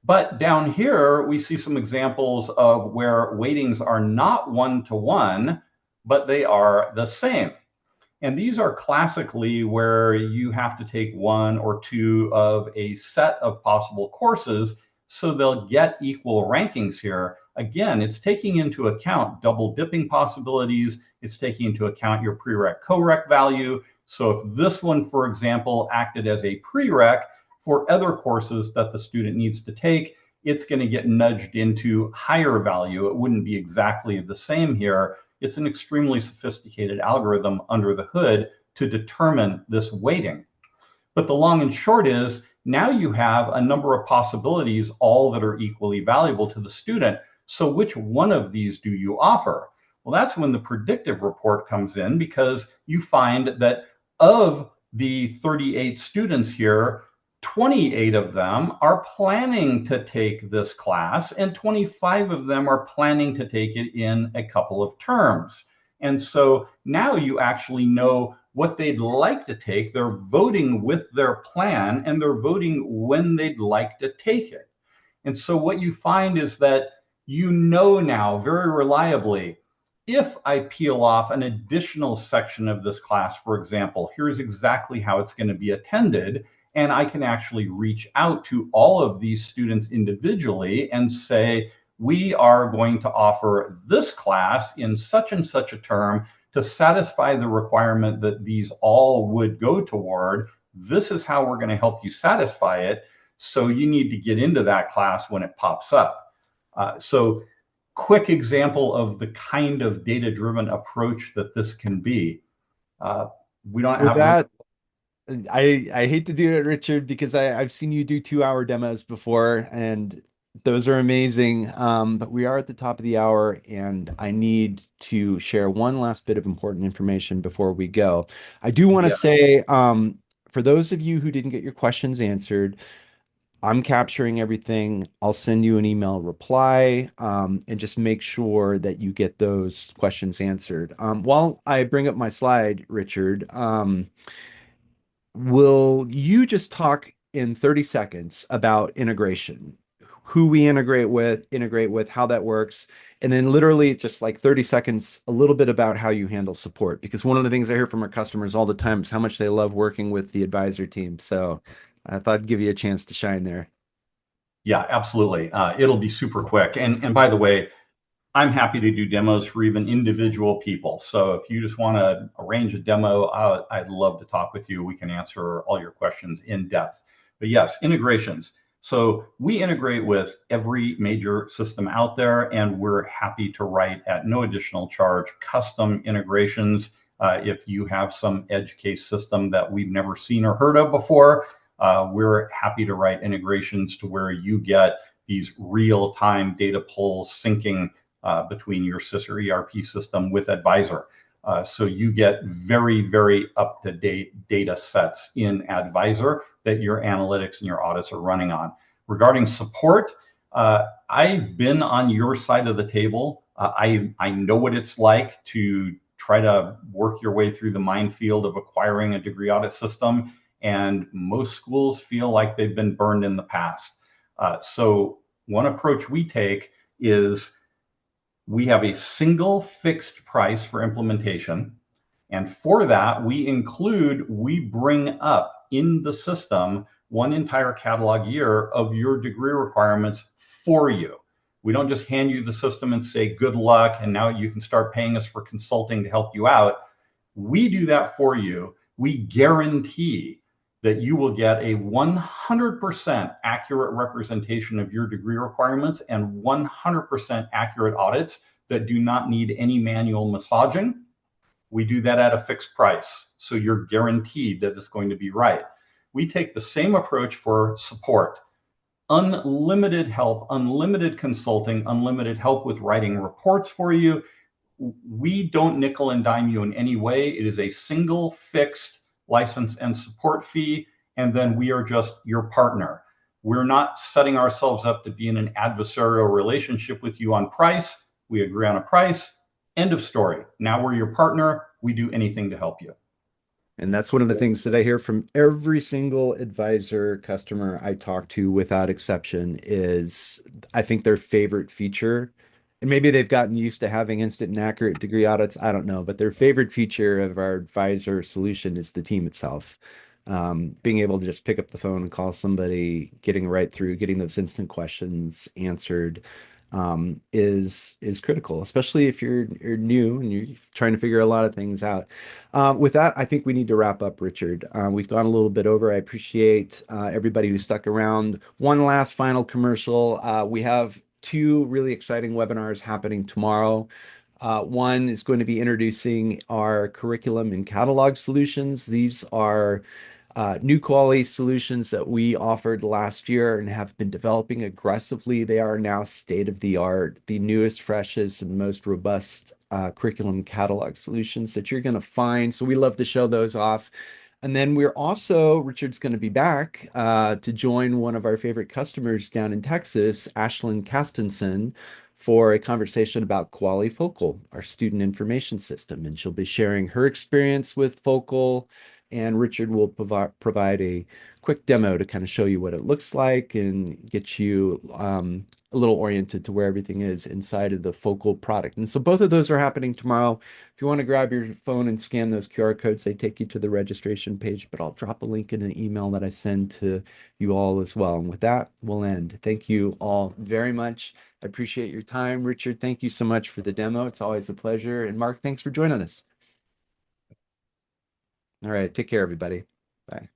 But down here, we see some examples of where weightings are not 1-to-1, but they are the same. And these are classically where you have to take 1 or 2 of a set of possible courses, so they'll get equal rankings here. Again, it's taking into account double dipping possibilities. It's taking into account your prereq co-req value. So if this one, for example, acted as a prereq for other courses that the student needs to take, it's going to get nudged into higher value. It wouldn't be exactly the same here. It's an extremely sophisticated algorithm under the hood to determine this weighting. But the long and short is now you have a number of possibilities, all that are equally valuable to the student. So which one of these do you offer? Well, that's when the predictive report comes in, because you find that of the 38 students here, 28 of them are planning to take this class, and 25 of them are planning to take it in a couple of terms. And so now you actually know what they'd like to take. They're voting with their plan, and they're voting when they'd like to take it. And so what you find is that you know now very reliably, if I peel off an additional section of this class, for example, here's exactly how it's going to be attended. And I can actually reach out to all of these students individually and say, we are going to offer this class in such and such a term to satisfy the requirement that these all would go toward. This is how we're going to help you satisfy it. So you need to get into that class when it pops up. So quick example of the kind of data-driven approach that this can be. We don't With have that, I hate to do it, Richard, because I've seen you do 2-hour demos before, and those are amazing. But we are at the top of the hour, and I need to share one last bit of important information before we go. I do want to say, for those of you who didn't get your questions answered, I'm capturing everything. I'll send you an email reply, and just make sure that you get those questions answered. While I bring up my slide, Richard, will you just talk in 30 seconds about integration, who we integrate with, how that works, and then literally just like 30 seconds, a little bit about how you handle support? Because one of the things I hear from our customers all the time is how much they love working with the advisor team. So I thought I'd give you a chance to shine there. Yeah, absolutely. It'll be super quick. And by the way, I'm happy to do demos for even individual people. So if you just want to arrange a demo, I'd love to talk with you. We can answer all your questions in depth. But yes, integrations. So we integrate with every major system out there, and we're happy to write at no additional charge custom integrations. If you have some edge case system that we've never seen or heard of before, we're happy to write integrations to where you get these real-time data pulls syncing between your SIS or ERP system with Advisor. So you get very, very up-to-date data sets in Advisor that your analytics and your audits are running on. Regarding support, I've been on your side of the table. I know what it's like to try to work your way through the minefield of acquiring a degree audit system, and most schools feel like they've been burned in the past. So one approach we take is we have a single fixed price for implementation. And for that, we bring up in the system one entire catalog year of your degree requirements for you. We don't just hand you the system and say, good luck, and now you can start paying us for consulting to help you out. We do that for you. We guarantee that you will get a 100% accurate representation of your degree requirements and 100% accurate audits that do not need any manual massaging. We do that at a fixed price, so you're guaranteed that it's going to be right. We take the same approach for support. Unlimited help, unlimited consulting, unlimited help with writing reports for you. We don't nickel and dime you in any way. It is a single fixed license and support fee, and then we are just your partner. We're not setting ourselves up to be in an adversarial relationship with you on price. We agree on a price, end of story. Now we're your partner. We do anything to help you. And that's one of the things that I hear from every single advisor customer I talk to without exception is I think their favorite feature, and maybe they've gotten used to having instant and accurate degree audits, I don't know, but their favorite feature of our advisor solution is the team itself. Being able to just pick up the phone and call somebody, getting right through, getting those instant questions answered. is critical, especially if you're new and you're trying to figure a lot of things out. With that, I think we need to wrap up, Richard. We've gone a little bit over. I appreciate everybody who stuck around. One last final commercial. We have two really exciting webinars happening tomorrow. One is going to be introducing our curriculum and catalog solutions. These are new quality solutions that we offered last year and have been developing aggressively. They are now state of the art, the newest, freshest, and most robust curriculum catalog solutions that you're going to find. So we love to show those off. And then we're also, Richard's going to be back to join one of our favorite customers down in Texas, Ashlyn Castenson, for a conversation about Kuali Focal, our student information system. And she'll be sharing her experience with Focal, and Richard will provide a quick demo to kind of show you what it looks like and get you a little oriented to where everything is inside of the Focal product. And so both of those are happening tomorrow. If you want to grab your phone and scan those QR codes, they take you to the registration page, but I'll drop a link in an email that I send to you all as well. And with that, we'll end. Thank you all very much. I appreciate your time. Richard, thank you so much for the demo. It's always a pleasure. And Mark, thanks for joining us. All right. Take care, everybody. Bye.